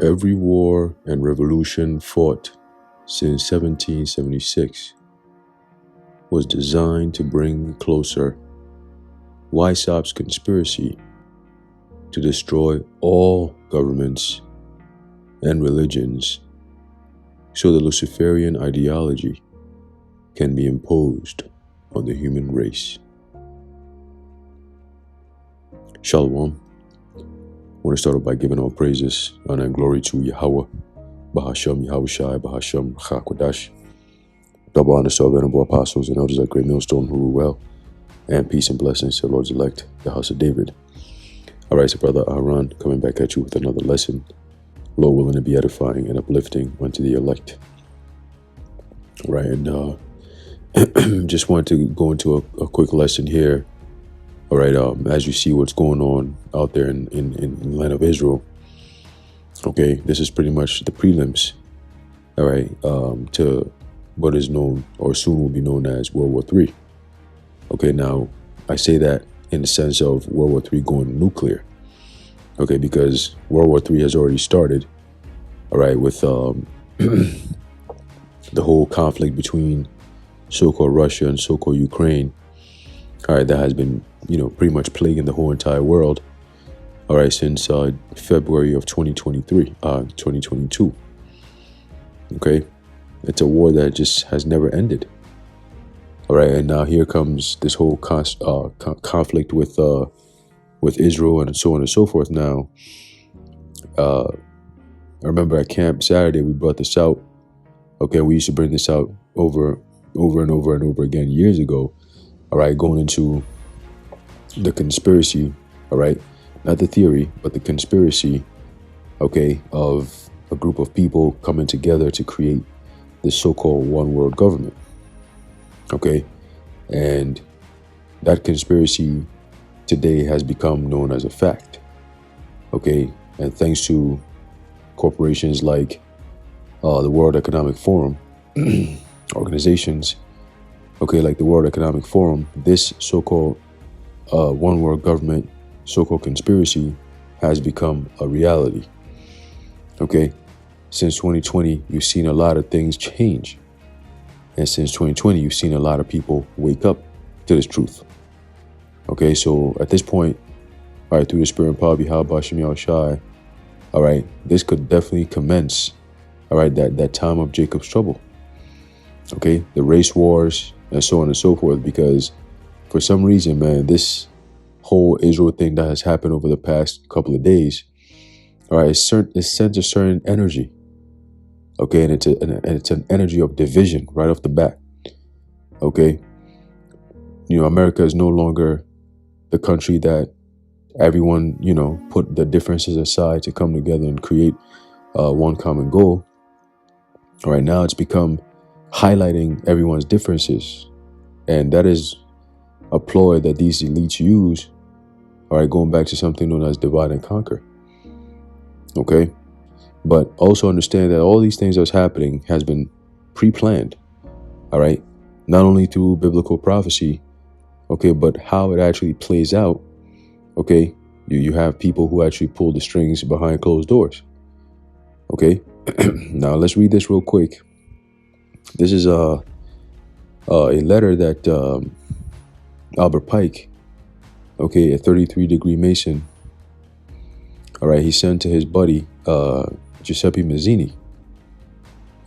Every war and revolution fought since 1776 was designed to bring closer Weissaup's conspiracy to destroy all governments and religions so the Luciferian ideology can be imposed on the human race. Shalom. I want to start off by giving all praises, honor, and glory to Yahweh, Bahasham Yahushai, Bahasham Chakwadash. Double honor to our venerable apostles and elders at Great Millstone who rule well, and peace and blessings to the Lord's elect, the house of David. All right, so Brother Aaron coming back at you with another lesson, Lord willing to be edifying and uplifting unto the elect. All right, and just wanted to go into a quick lesson here. All right, as you see what's going on out there in the land of Israel, okay, this is pretty much the prelims, all right, to what is known or soon will be known as World War III. Okay, now I say that in the sense of World War III going nuclear, okay, because World War III has already started, all right, with the whole conflict between so-called Russia and so-called Ukraine. All right, that has been, pretty much plaguing the whole entire world, all right, since February of 2022. Okay, it's a war that just has never ended. All right, and now here comes this whole conflict with Israel and so on and so forth. Now, I remember at Camp Saturday we brought this out. Okay, we used to bring this out over and over again years ago. All right, going into the conspiracy, all right, not the theory, but the conspiracy, okay, of a group of people coming together to create this so-called one world government, okay, and that conspiracy today has become known as a fact, okay, and thanks to corporations like the World Economic Forum, organizations, okay, like the World Economic Forum, this so-called one world government, so-called conspiracy has become a reality. Okay, since 2020, you've seen a lot of things change. And since 2020, you've seen a lot of people wake up to this truth. Okay, so at this point, all right, through the spirit and power of Yahweh Bashim Yahushai, all right, this could definitely commence, all right, that time of Jacob's trouble. Okay, the race wars and so on and so forth, because for some reason, man, this whole Israel thing that has happened over the past couple of days, all right, it sends a certain energy, okay, and it's an energy of division right off the bat, okay. America is no longer the country that everyone, put the differences aside to come together and create one common goal. All right, now it's become highlighting everyone's differences, and that is a ploy that these elites use, all right, going back to something known as divide and conquer, okay? But also understand that all these things that's happening has been pre-planned, all right? Not only through biblical prophecy, okay, but how it actually plays out, okay? You have people who actually pull the strings behind closed doors, okay? Now, let's read this real quick. This is a letter that Albert Pike, okay, a 33-degree Mason, all right, he sent to his buddy Giuseppe Mazzini,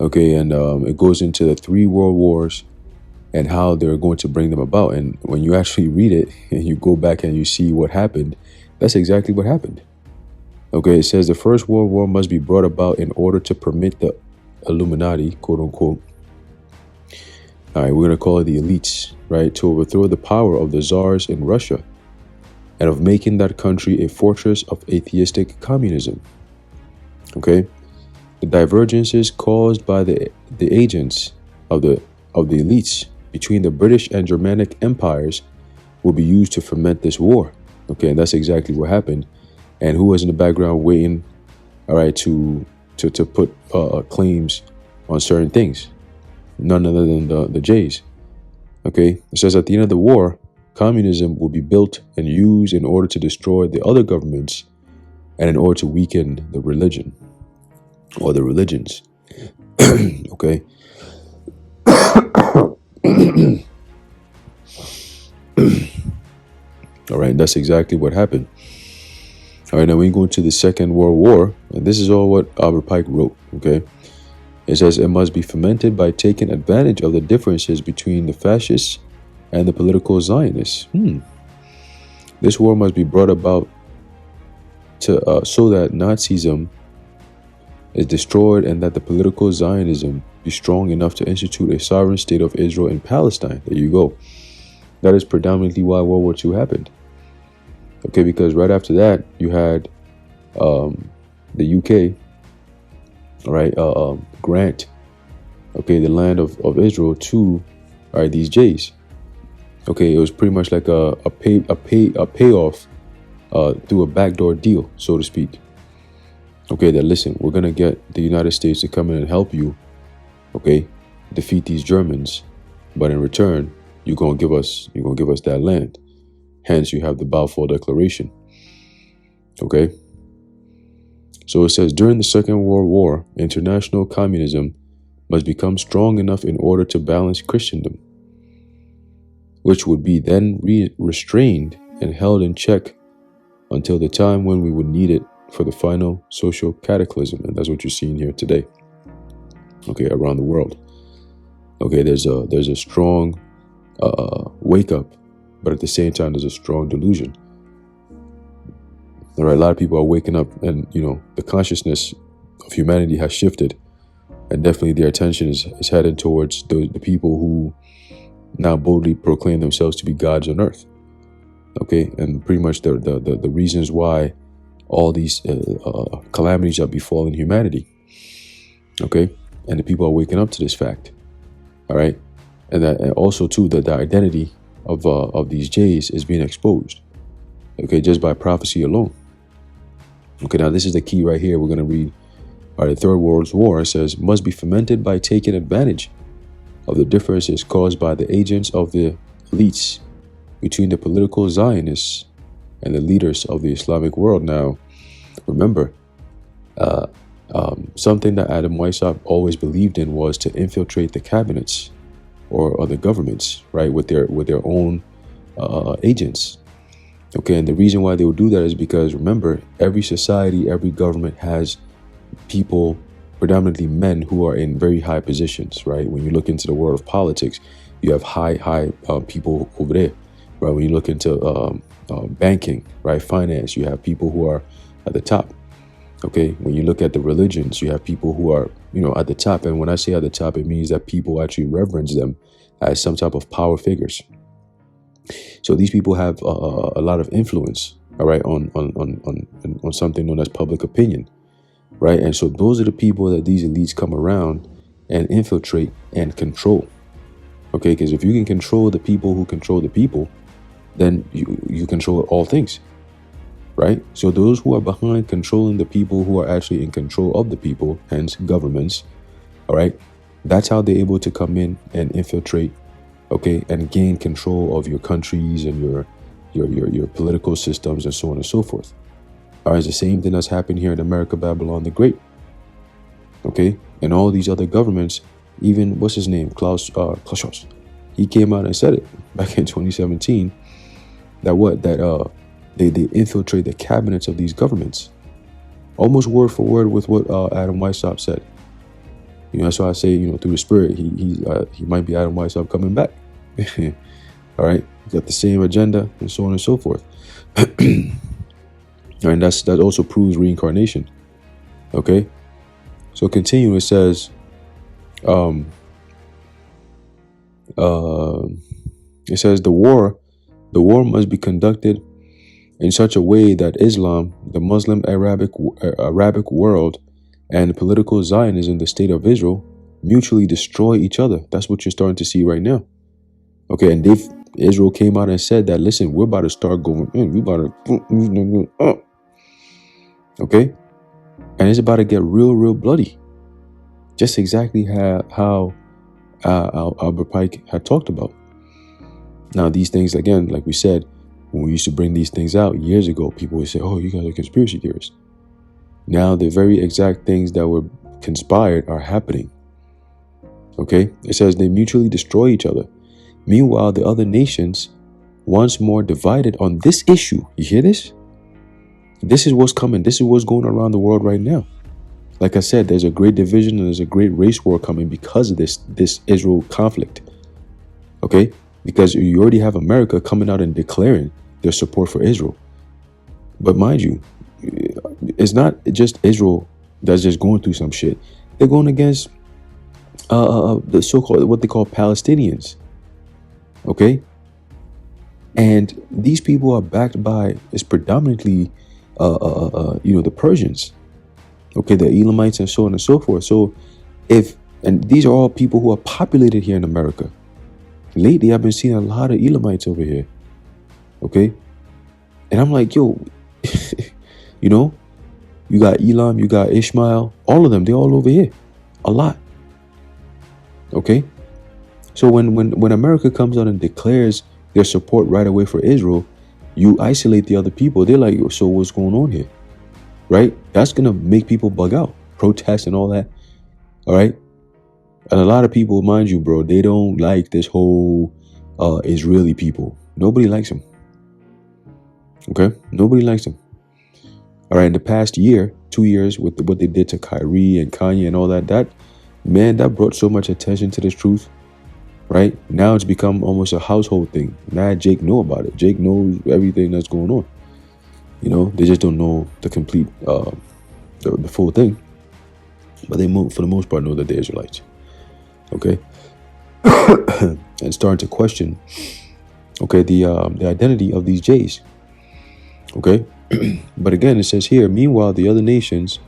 okay, and it goes into the 3 world wars and how they're going to bring them about. And when you actually read it and you go back and you see what happened, that's exactly what happened. Okay, it says the First World War must be brought about in order to permit the Illuminati, quote unquote, all right, we're going to call it the elites, right, to overthrow the power of the czars in Russia and of making that country a fortress of atheistic communism. Okay, the divergences caused by the agents of the elites between the British and Germanic empires will be used to foment this war. Okay, and that's exactly what happened. And who was in the background waiting, all right, to put claims on certain things? None other than the Jays. Okay, it says at the end of the war, communism will be built and used in order to destroy the other governments and in order to weaken the religion. or the religions. Okay. All right, that's exactly what happened. All right, now we go into the Second World War, and this is all what Albert Pike wrote. Okay, it says it must be fomented by taking advantage of the differences between the fascists and the political Zionists. This war must be brought about to so that Nazism is destroyed and that the political Zionism be strong enough to institute a sovereign state of Israel in Palestine. There you go. That is predominantly why World War II happened. Okay, because right after that you had the UK, all right, grant, okay, the land of Israel to, all right, these Jays. Okay, it was pretty much like a payoff through a backdoor deal, so to speak. Okay, that listen, we're gonna get the United States to come in and help you, okay, defeat these Germans, but in return, you're gonna give us that land. Hence, you have the Balfour Declaration. Okay. So it says, during the Second World War, international communism must become strong enough in order to balance Christendom, which would be then restrained and held in check until the time when we would need it for the final social cataclysm. And that's what you're seeing here today. Okay, around the world. Okay, there's a strong wake up, but at the same time, there's a strong delusion. All right, a lot of people are waking up, and the consciousness of humanity has shifted, and definitely their attention is headed towards the people who now boldly proclaim themselves to be gods on earth. Okay, and pretty much the reasons why all these calamities are befalling humanity. Okay, and the people are waking up to this fact. All right, and also too that the identity of these Jays is being exposed. Okay, just by prophecy alone. Okay, now this is the key right here. We're going to read. All right, the Third World War says, must be fomented by taking advantage of the differences caused by the agents of the elites between the political Zionists and the leaders of the Islamic world. Now, remember, something that Adam Weishaupt always believed in was to infiltrate the cabinets or the governments, right, with their own agents. Okay, and the reason why they would do that is because, remember, every society, every government has people, predominantly men, who are in very high positions, right? When you look into the world of politics, you have high people over there, right? When you look into banking, right, finance, you have people who are at the top. Okay, when you look at the religions, you have people who are, at the top. And when I say at the top, it means that people actually reverence them as some type of power figures. So these people have a lot of influence, all right, on something known as public opinion, right? And so those are the people that these elites come around and infiltrate and control. Okay, because if you can control the people who control the people, then you control all things, right? So those who are behind controlling the people who are actually in control of the people, hence governments, all right, that's how they're able to come in and infiltrate, okay, and gain control of your countries and your political systems and so on and so forth. All right, it's the same thing that's happened here in America, Babylon the Great. Okay, and all these other governments, even what's his name, Klaus Schwab, he came out and said it back in 2017 that they infiltrate the cabinets of these governments, almost word for word with what Adam Weishaupt said. That's why I say, through the spirit, he might be Adam Weishaupt coming back. All right, got the same agenda and so on and so forth. And that also proves reincarnation. Okay, so continue. It says, the war must be conducted in such a way that Islam, the Muslim Arabic world, and political Zionism, the state of Israel, mutually destroy each other. That's what you're starting to see right now. Okay, and Israel came out and said that, listen, we're about to start going in. We're about to up. Okay, and it's about to get real bloody. Just exactly how Albert Pike had talked about. Now, these things, again, like we said, when we used to bring these things out years ago, people would say, oh, you guys are conspiracy theorists. Now, the very exact things that were conspired are happening. Okay? It says they mutually destroy each other. Meanwhile, the other nations, once more divided on this issue. You hear this? This is what's coming. This is what's going around the world right now. Like I said, there's a great division and there's a great race war coming because of this Israel conflict. Okay? Because you already have America coming out and declaring their support for Israel. But mind you, it's not just Israel that's just going through some shit. They're going against the so-called, what they call Palestinians. Okay? And these people are backed by, it's predominantly, the Persians. Okay, the Elamites and so on and so forth. So and these are all people who are populated here in America. Lately, I've been seeing a lot of Elamites over here. Okay? And I'm like, yo, you got Elam, you got Ishmael, all of them, they're all over here. A lot. Okay? So when America comes out and declares their support right away for Israel, you isolate the other people. They're like, so what's going on here? Right? That's going to make people bug out, protest and all that. All right? And a lot of people, mind you, bro, they don't like this whole Israeli people. Nobody likes them. Okay? Nobody likes them. All right, in the past year, 2 years, with what they did to Kyrie and Kanye and all that brought so much attention to this truth, right? Now it's become almost a household thing. Now Jake know about it. Jake knows everything that's going on. They just don't know the complete, the full thing. But they, for the most part, know that they're Israelites. Okay? And starting to question, okay, the identity of these Jays. Okay? But again, it says here, meanwhile, the other nations,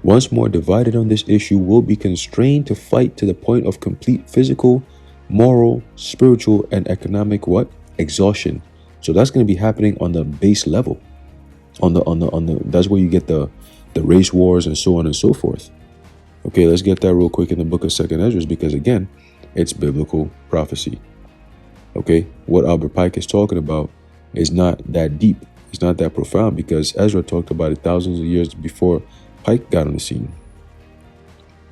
once more divided on this issue, will be constrained to fight to the point of complete physical, moral, spiritual, and economic exhaustion. So that's going to be happening on the base level. On the that's where you get the race wars and so on and so forth. Okay, let's get that real quick in the book of 2nd Ezra, because again, it's biblical prophecy. Okay, what Albert Pike is talking about is not that deep. It's not that profound, because Ezra talked about it thousands of years before Pike got on the scene.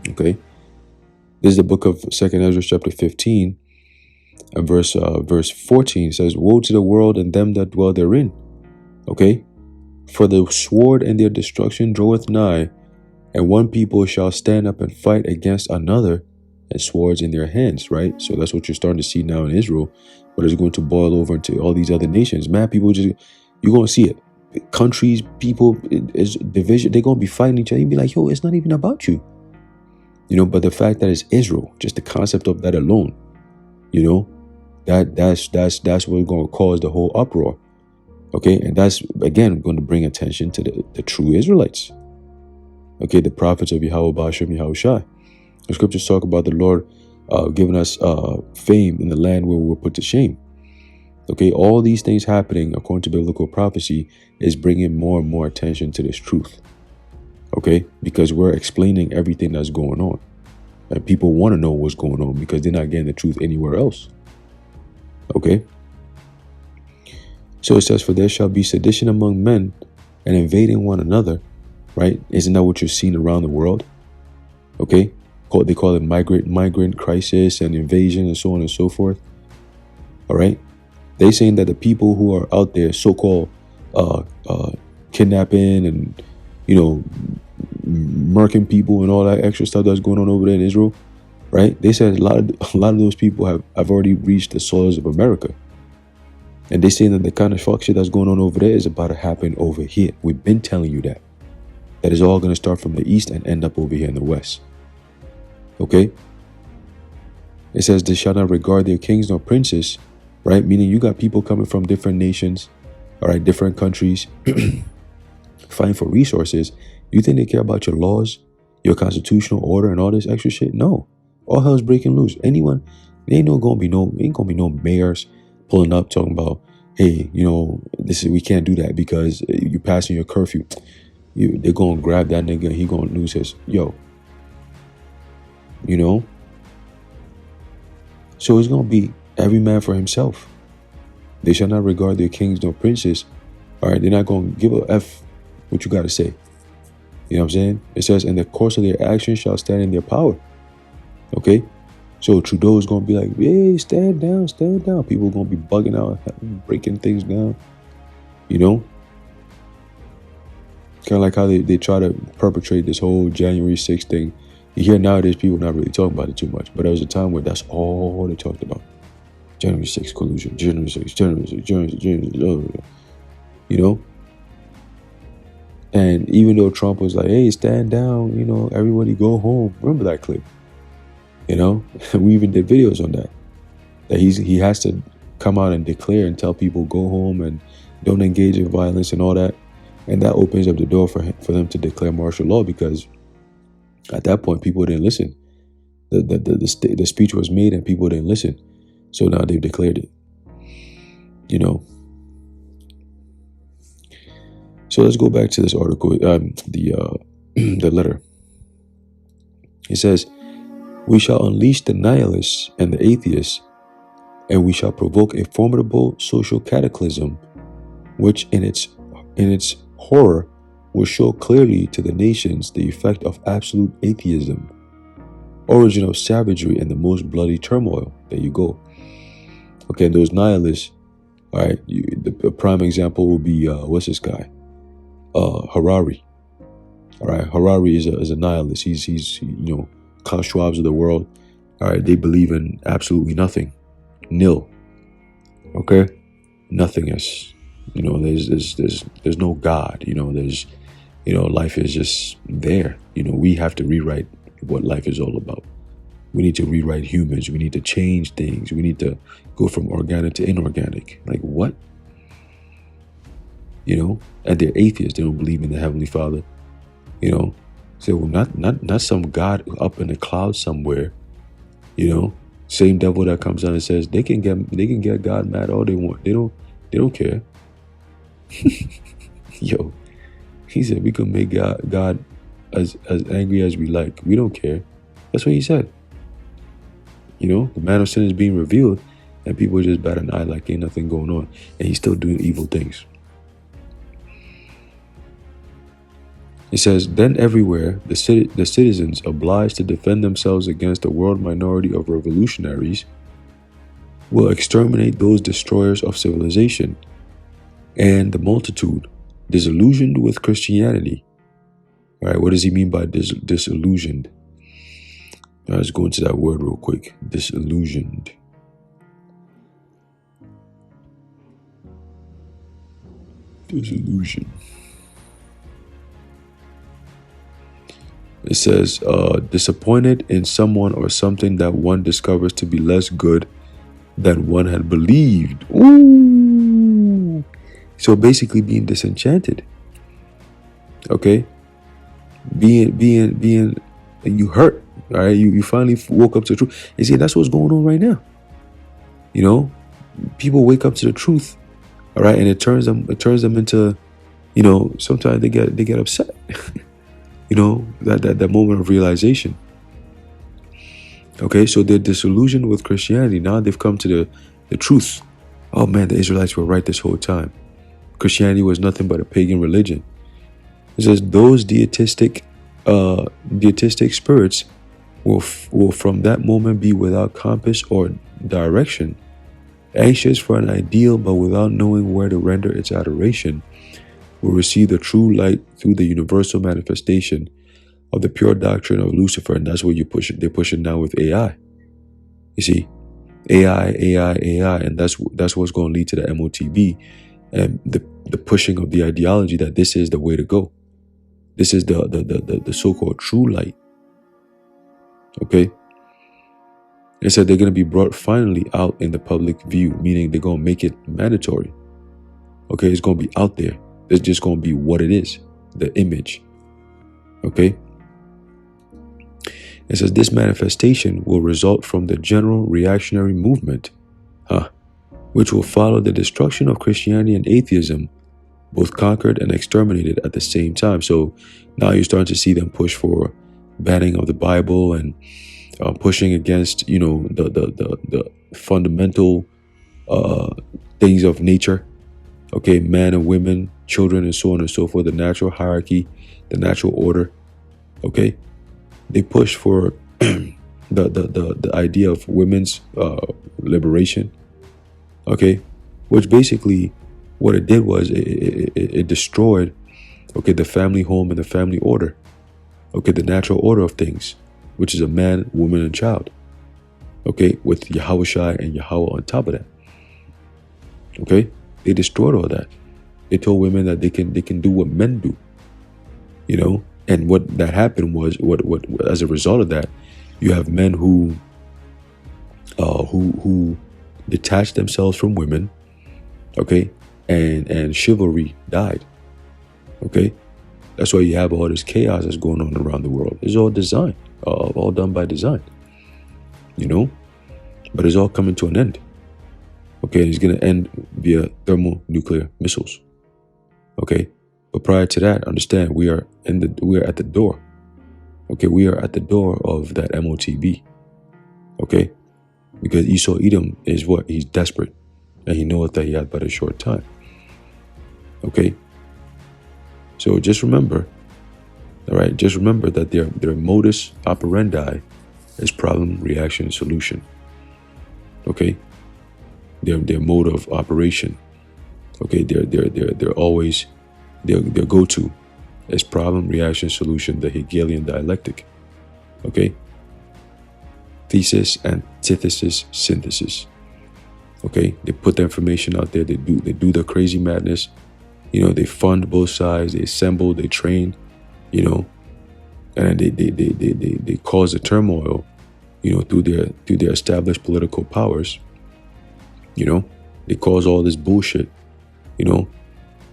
Okay, this is the book of 2nd Ezra chapter 15 and verse 14 says, "Woe to the world and them that dwell therein." Okay, for the sword and their destruction draweth nigh, and one people shall stand up and fight against another, and swords in their hands. Right, so that's what you're starting to see now in Israel, but it's going to boil over into all these other nations. Man, people just, you're going to see it. Countries, people, is division. They're going to be fighting each other. You'd be like, yo, it's not even about you. But the fact that it's Israel, just the concept of that alone, that's what's going to cause the whole uproar. Okay, and that's, again, going to bring attention to the true Israelites. Okay, the prophets of Yahweh Ba'ashem Yahushai. The scriptures talk about the Lord giving us fame in the land where we were put to shame. Okay, all these things happening according to biblical prophecy is bringing more and more attention to this truth. Okay, because we're explaining everything that's going on. And people want to know what's going on because they're not getting the truth anywhere else. Okay. So it says, "For there shall be sedition among men and invading one another." Right? Isn't that what you're seeing around the world? Okay. They call it migrant crisis and invasion and so on and so forth. All right. They saying that the people who are out there so-called kidnapping and, murking people and all that extra stuff that's going on over there in Israel, right? They said a lot of those people have already reached the soils of America. And they saying that the kind of fuck shit that's going on over there is about to happen over here. We've been telling you that. That is all going to start from the east and end up over here in the west. Okay? It says, "They shall not regard their kings nor princes," right? Meaning you got people coming from different nations, all right, different countries, fighting for resources. You think they care about your laws, your constitutional order, and all this extra shit? No. All hell's breaking loose. Anyone, ain't gonna be no mayors pulling up talking about, hey, we can't do that because you're passing your curfew. They're gonna grab that nigga and he gonna lose his So it's gonna be every man for himself. They shall not regard their kings nor princes. All right, they're not gonna give a F what you gotta say. You know what I'm saying? It says, in the course of their actions shall stand in their power. Okay? So Trudeau is going to be like, hey, stand down, stand down. People are going to be bugging out, breaking things down. You know? Kind of like how they try to perpetrate this whole January 6th thing. You hear nowadays people not really talking about it too much. But there was a time where that's all they talked about. January 6th collusion, January 6th, January 6th, January 6th, you know? And even though Trump was like, hey, stand down, you know, everybody go home. Remember that clip? You know? We even did videos on that. That he has to come out and declare and tell people go home and don't engage in violence and all that. And that opens up the door for them to declare martial law, because at that point people didn't listen. The speech was made and people didn't listen. So now they've declared it. You know. So let's go back to this article, the letter. It says, we shall unleash the nihilists and the atheists, and we shall provoke a formidable social cataclysm, which in its horror will show clearly to the nations the effect of absolute atheism, origin of savagery and the most bloody turmoil. There you go. Okay, those nihilists, all right, the prime example will be, what's this guy? Harari. All right, Harari is a nihilist. He's you know, Klaus Schwab's of the world. All right, they believe in absolutely nothing, nil. Okay, nothingness. You know, there's no God. You know, life is just there. You know, we have to rewrite what life is all about. We need to rewrite humans. We need to change things. We need to go from organic to inorganic. Like what? You know, and they're atheists. They don't believe in the Heavenly Father. You know, say, well, not some God up in the clouds somewhere. You know, same devil that comes down and says they can get God mad all they want. They don't care. Yo, he said we can make God as angry as we like. We don't care. That's what he said. You know, the man of sin is being revealed, and people just bat an eye like ain't nothing going on, and he's still doing evil things. It says, then everywhere the citizens obliged to defend themselves against the world minority of revolutionaries will exterminate those destroyers of civilization, and the multitude, disillusioned with Christianity. All right, what does he mean by disillusioned? Let's go into that word real quick. Disillusioned. Disillusion. It says, disappointed in someone or something that one discovers to be less good than one had believed. Ooh. So basically being disenchanted. Okay? Being you hurt. All right? You finally woke up to the truth. You see, that's what's going on right now. You know? People wake up to the truth. All right? And it turns them into, you know, sometimes they get upset. You know, that moment of realization. Okay, so they're disillusioned with Christianity. Now they've come to the truth. Oh man, the Israelites were right this whole time. Christianity was nothing but a pagan religion. It says those deitistic spirits will from that moment be without compass or direction, anxious for an ideal but without knowing where to render its adoration, will receive the true light through the universal manifestation of the pure doctrine of Lucifer. And that's what they're pushing now with AI. You see, AI, and that's what's going to lead to the MOTB and the pushing of the ideology that this is the way to go. This is the so-called true light. Okay? It said they're going to be brought finally out in the public view, meaning they're going to make it mandatory. Okay, it's going to be out there. It's just going to be what it is, the image. Okay? It says this manifestation will result from the general reactionary movement, which will follow the destruction of Christianity and atheism, both conquered and exterminated at the same time. So now you're starting to see them push for banning of the Bible and pushing against, you know, the fundamental things of nature. Okay, man and women, children, and so on and so forth, the natural hierarchy. the natural order. Okay, they pushed for the idea of women's liberation. Okay, which basically what it did was it destroyed, okay, the family home and the family order. Okay, the natural order of things, which is a man, woman, and child. Okay, with Yahweh Shai and Yahweh on top of that. Okay, they destroyed all that. They told women that they can do what men do. You know, and what that happened was what as a result of that, you have men who detached themselves from women. Okay, and chivalry died. Okay, that's why you have all this chaos that's going on around the world. It's all designed, all done by design. You know, but it's all coming to an end. Okay, and it's going to end via thermonuclear missiles. Okay, but prior to that, understand we are at the door. Okay, we are at the door of that MOTB. Okay, because Esau Edom is what? He's desperate, and he knoweth that he had but a short time. Okay, so just remember, all right, just remember that their modus operandi is problem, reaction, solution. Okay, their mode of operation. Okay, they're always their go-to is problem, reaction, solution, the Hegelian dialectic. Okay, thesis, antithesis, synthesis. Okay, they put the information out there. They do the crazy madness. You know, they fund both sides. They assemble. They train. You know, and they cause the turmoil. You know, through their established political powers. You know, they cause all this bullshit. You know,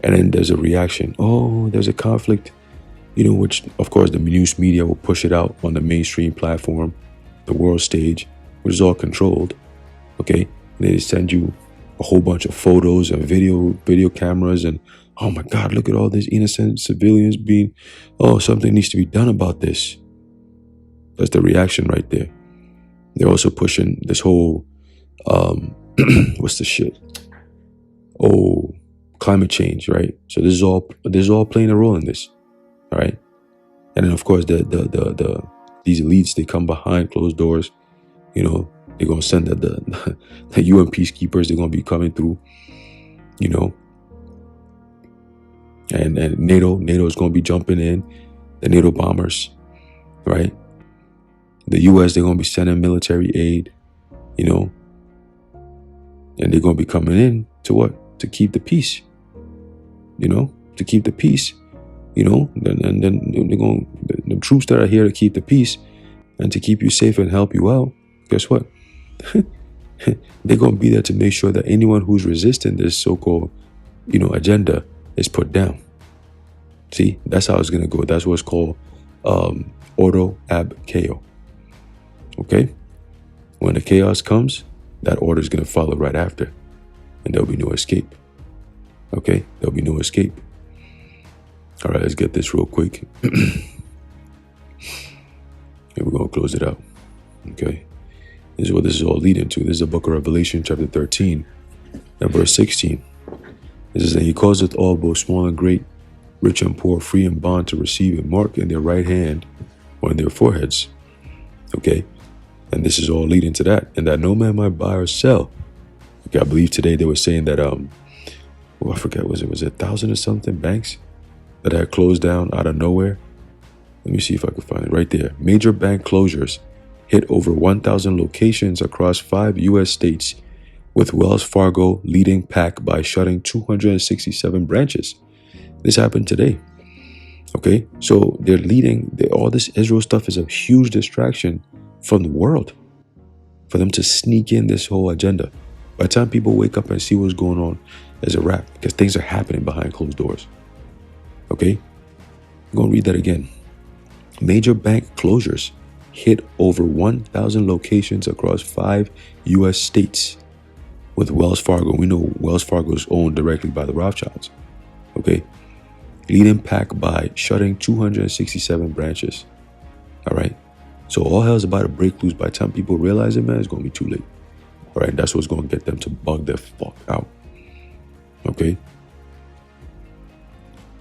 and then there's a reaction. Oh, there's a conflict. You know, which of course the news media will push it out on the mainstream platform, the world stage, which is all controlled. Okay, and they send you a whole bunch of photos and video cameras, and oh my God, look at all these innocent civilians being. Oh, something needs to be done about this. That's the reaction right there. They're also pushing this whole what's the shit? Oh, climate change, right? So this is all playing a role in this. All right. And then of course these elites, they come behind closed doors. You know, they're gonna send the UN peacekeepers, they're gonna be coming through, you know. And NATO is gonna be jumping in, the NATO bombers, right? The US, they're gonna be sending military aid, you know, and they're gonna be coming in to what? To keep the peace. You know, to keep the peace. You know, then they're going, the troops that are here to keep the peace and to keep you safe and help you out, guess what? They're going to be there to make sure that anyone who's resisting this so-called, you know, agenda is put down. See, that's how it's going to go. That's what's called ordo ab chaos. Okay? When the chaos comes, that order is going to follow right after. And there'll be no escape. Okay? There'll be no escape. All right, let's get this real quick. And we're going to close it out. Okay? This is what this is all leading to. This is the book of Revelation, chapter 13, and verse 16. It says, and he causeth all, both small and great, rich and poor, free and bond, to receive a mark in their right hand or in their foreheads. Okay? And this is all leading to that. And that no man might buy or sell. Okay, I believe today they were saying that, I forget, was it 1,000 or something banks that had closed down out of nowhere? Let me see if I can find it right there. Major bank closures hit over 1,000 locations across 5 U.S. states, with Wells Fargo leading pack by shutting 267 branches. This happened today. Okay, so they're leading. All this Israel stuff is a huge distraction from the world for them to sneak in this whole agenda. By the time people wake up and see what's going on, there's a wrap, because things are happening behind closed doors. Okay, I'm going to read that again. Major bank closures hit over 1,000 locations across 5 U.S. states, with Wells Fargo. We know Wells Fargo is owned directly by the Rothschilds. Okay, leading pack by shutting 267 branches. All right, so all hell's about to break loose. By the time people realize it, man, it's going to be too late. All right, that's what's going to get them to bug the fuck out. Okay.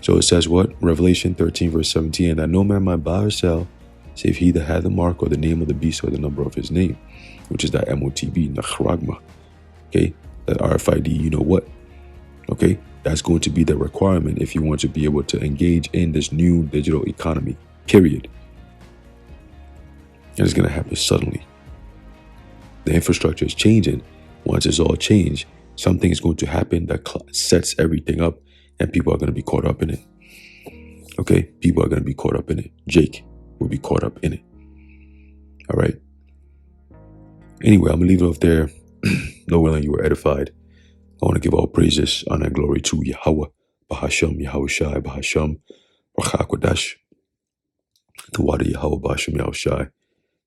So it says what? Revelation 13, verse 17, and that no man might buy or sell, save he that had the mark or the name of the beast or the number of his name, which is that MOTB, Nachragma. Okay, that RFID, you know what? Okay, that's going to be the requirement if you want to be able to engage in this new digital economy, period. And it's going to happen suddenly. The infrastructure is changing. Once it's all changed, something is going to happen that sets everything up, and people are going to be caught up in it. Okay, people are going to be caught up in it. Jake will be caught up in it. All right. Anyway, I'm going to leave it off there. Lord willing, you were edified. I want to give all praises, honor, and glory to Yahweh, Bahasham, Yahushai, Bahasham, Rachakodash, the water Yahweh, Bahasham, Yahushai.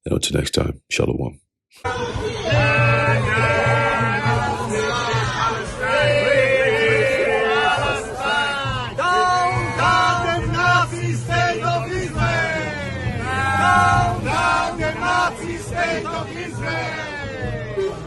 And until next time, Shalom. Down the Nazi state of Israel!